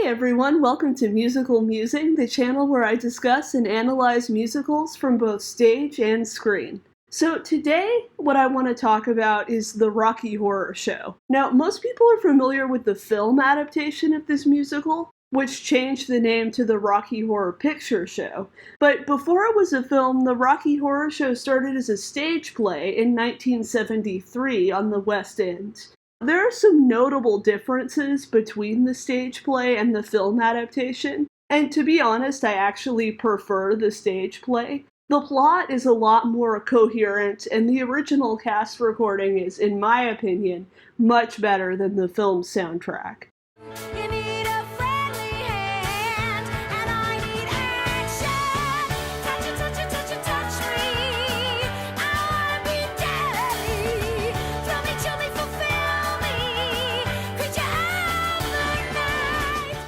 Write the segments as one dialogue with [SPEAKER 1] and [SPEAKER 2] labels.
[SPEAKER 1] everyone, welcome to Musical Musing, the channel where I discuss and analyze musicals from both stage and screen. So today, what I want to talk about is the Rocky Horror Show. Now, most people are familiar with the film adaptation of this musical, which changed the name to the Rocky Horror Picture Show. But before it was a film, the Rocky Horror Show started as a stage play in 1973 on the West End. There are some notable differences between the stage play and the film adaptation, and to be honest, I actually prefer the stage play. The plot is a lot more coherent, and the original cast recording is, in my opinion, much better than the film soundtrack.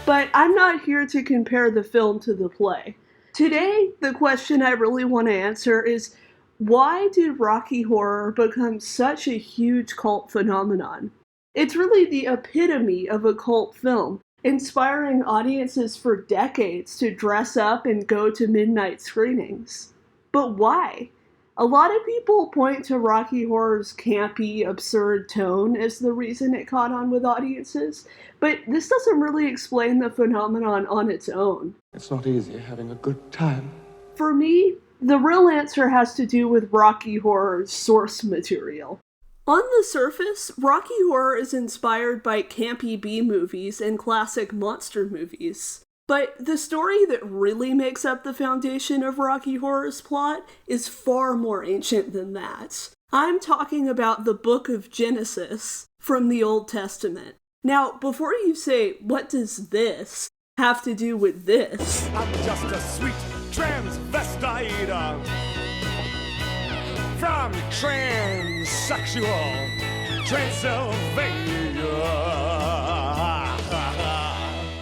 [SPEAKER 1] But I'm not here to compare the film to the play. Today, the question I really want to answer is, why did Rocky Horror become such a huge cult phenomenon? It's really the epitome of a cult film, inspiring audiences for decades to dress up and go to midnight screenings. But why? A lot of people point to Rocky Horror's campy, absurd tone as the reason it caught on with audiences, but this doesn't really explain the phenomenon on its own.
[SPEAKER 2] It's not easy having a good time.
[SPEAKER 1] For me, the real answer has to do with Rocky Horror's source material. On the surface, Rocky Horror is inspired by campy B-movies and classic monster movies. But the story that really makes up the foundation of Rocky Horror's plot is far more ancient than that. I'm talking about the Book of Genesis from the Old Testament. Now, before you say, what does this have to do with this?
[SPEAKER 3] I'm just a sweet transvestite from transsexual Transylvania.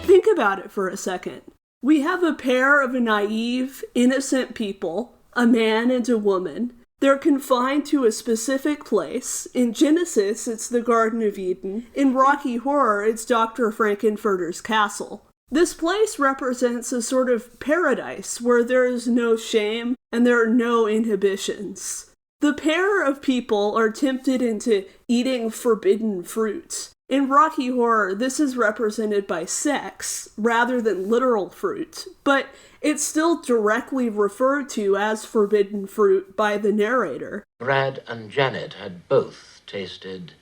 [SPEAKER 1] Think about it for a second. We have a pair of naive, innocent people, a man and a woman. They're confined to a specific place. In Genesis, it's the Garden of Eden. In Rocky Horror, it's Dr. Frankenfurter's castle. This place represents a sort of paradise where there is no shame and there are no inhibitions. The pair of people are tempted into eating forbidden fruit. In Rocky Horror, this is represented by sex, rather than literal fruit, but it's still directly referred to as forbidden fruit by the narrator.
[SPEAKER 4] Brad and Janet had both tasted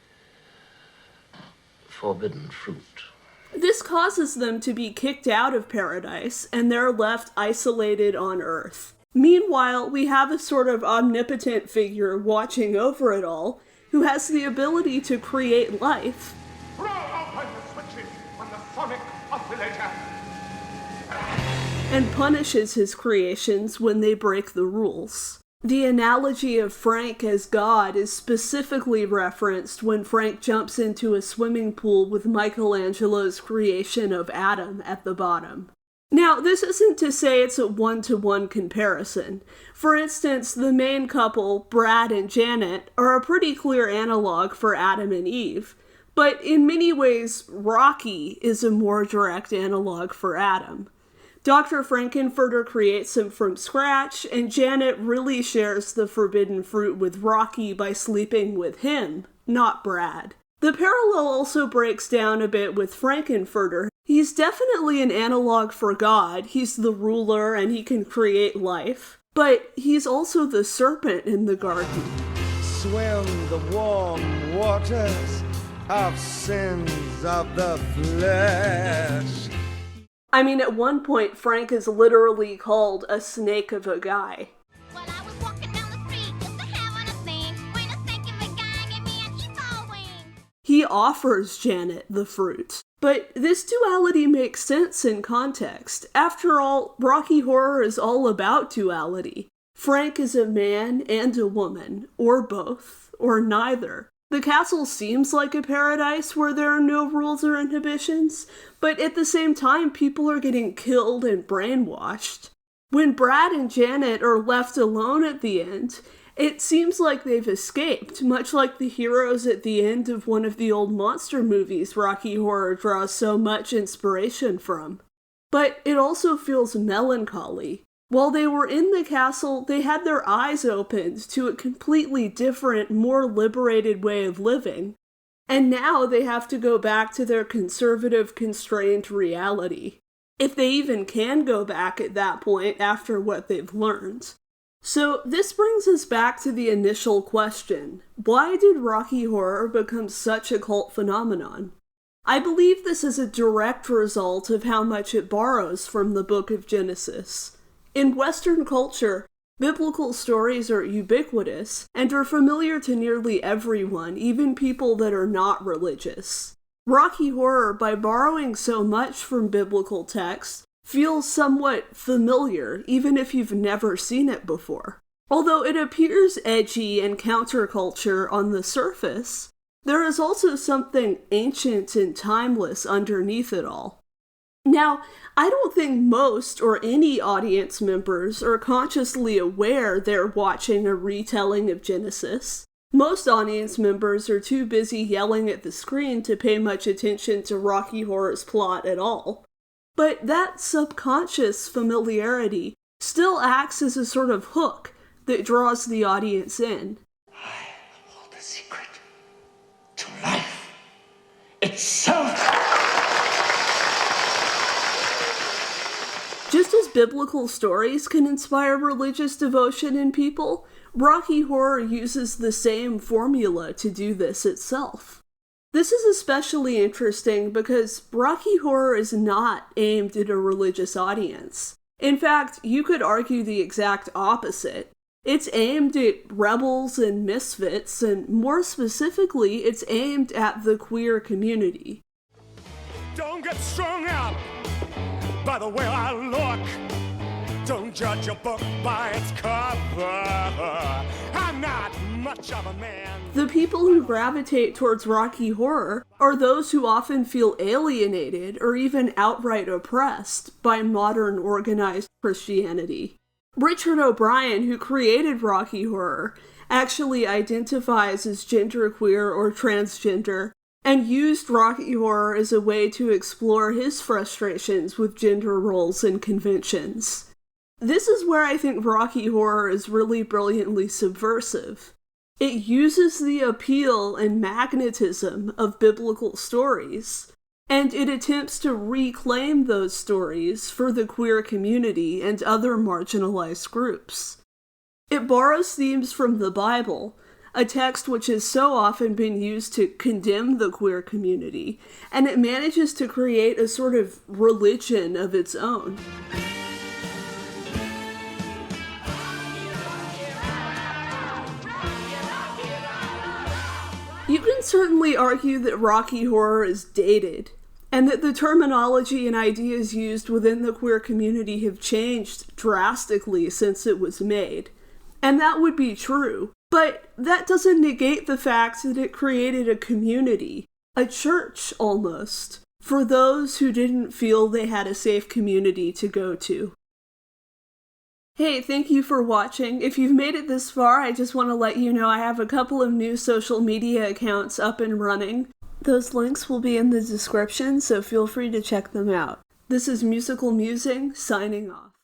[SPEAKER 4] forbidden fruit.
[SPEAKER 1] This causes them to be kicked out of paradise, and they're left isolated on Earth. Meanwhile, we have a sort of omnipotent figure watching over it all, who has the ability to create life.
[SPEAKER 3] Throw open the switches on the sonic oscillator.
[SPEAKER 1] And punishes his creations when they break the rules. The analogy of Frank as God is specifically referenced when Frank jumps into a swimming pool with Michelangelo's creation of Adam at the bottom. Now, this isn't to say it's a one-to-one comparison. For instance, the main couple, Brad and Janet, are a pretty clear analog for Adam and Eve. But in many ways, Rocky is a more direct analog for Adam. Dr. Frankenfurter creates him from scratch, and Janet really shares the forbidden fruit with Rocky by sleeping with him, not Brad. The parallel also breaks down a bit with Frankenfurter. He's definitely an analog for God. He's the ruler and he can create life. But he's also the serpent in the garden.
[SPEAKER 5] Swim the warm waters of sins of the flesh.
[SPEAKER 1] I mean, at one point, Frank is literally called a snake of a guy.
[SPEAKER 6] While I was walking down the street just a having a thing, when a snake in the guy gave me an evil wing.
[SPEAKER 1] He offers Janet the fruit. But this duality makes sense in context. After all, Rocky Horror is all about duality. Frank is a man and a woman, or both, or neither. The castle seems like a paradise where there are no rules or inhibitions, but at the same time, people are getting killed and brainwashed. When Brad and Janet are left alone at the end, It seems like they've escaped, much like the heroes at the end of one of the old monster movies Rocky Horror draws so much inspiration from. But it also feels melancholy. While they were in the castle, they had their eyes opened to a completely different, more liberated way of living. And now they have to go back to their conservative, constrained reality. If they even can go back at that point after what they've learned. So this brings us back to the initial question. Why did Rocky Horror become such a cult phenomenon? I believe this is a direct result of how much it borrows from the Book of Genesis. In Western culture, biblical stories are ubiquitous and are familiar to nearly everyone, even people that are not religious. Rocky Horror, by borrowing so much from biblical texts, feels somewhat familiar, even if you've never seen it before. Although it appears edgy and counterculture on the surface, there is also something ancient and timeless underneath it all. Now, I don't think most or any audience members are consciously aware they're watching a retelling of Genesis. Most audience members are too busy yelling at the screen to pay much attention to Rocky Horror's plot at all. But that subconscious familiarity still acts as a sort of hook that draws the audience in.
[SPEAKER 2] I hold the secret to life itself.
[SPEAKER 1] Just as biblical stories can inspire religious devotion in people, Rocky Horror uses the same formula to do this itself. This is especially interesting because Rocky Horror is not aimed at a religious audience. In fact, you could argue the exact opposite. It's aimed at rebels and misfits, and more specifically, it's aimed at the queer community.
[SPEAKER 3] Don't get strung out by the way I look. Don't judge a book by its cover. I'm not much of a man.
[SPEAKER 1] The people who gravitate towards Rocky Horror are those who often feel alienated or even outright oppressed by modern organized Christianity. Richard O'Brien, who created Rocky Horror, actually identifies as genderqueer or transgender, and used Rocky Horror as a way to explore his frustrations with gender roles and conventions. This is where I think Rocky Horror is really brilliantly subversive. It uses the appeal and magnetism of biblical stories, and it attempts to reclaim those stories for the queer community and other marginalized groups. It borrows themes from the Bible, a text which has so often been used to condemn the queer community, and it manages to create a sort of religion of its own. You can certainly argue that Rocky Horror is dated, and that the terminology and ideas used within the queer community have changed drastically since it was made. And that would be true, but that doesn't negate the fact that it created a community, a church almost, for those who didn't feel they had a safe community to go to. Hey, thank you for watching. If you've made it this far, I just want to let you know I have a couple of new social media accounts up and running. Those links will be in the description, so feel free to check them out. This is Musical Musing, signing off.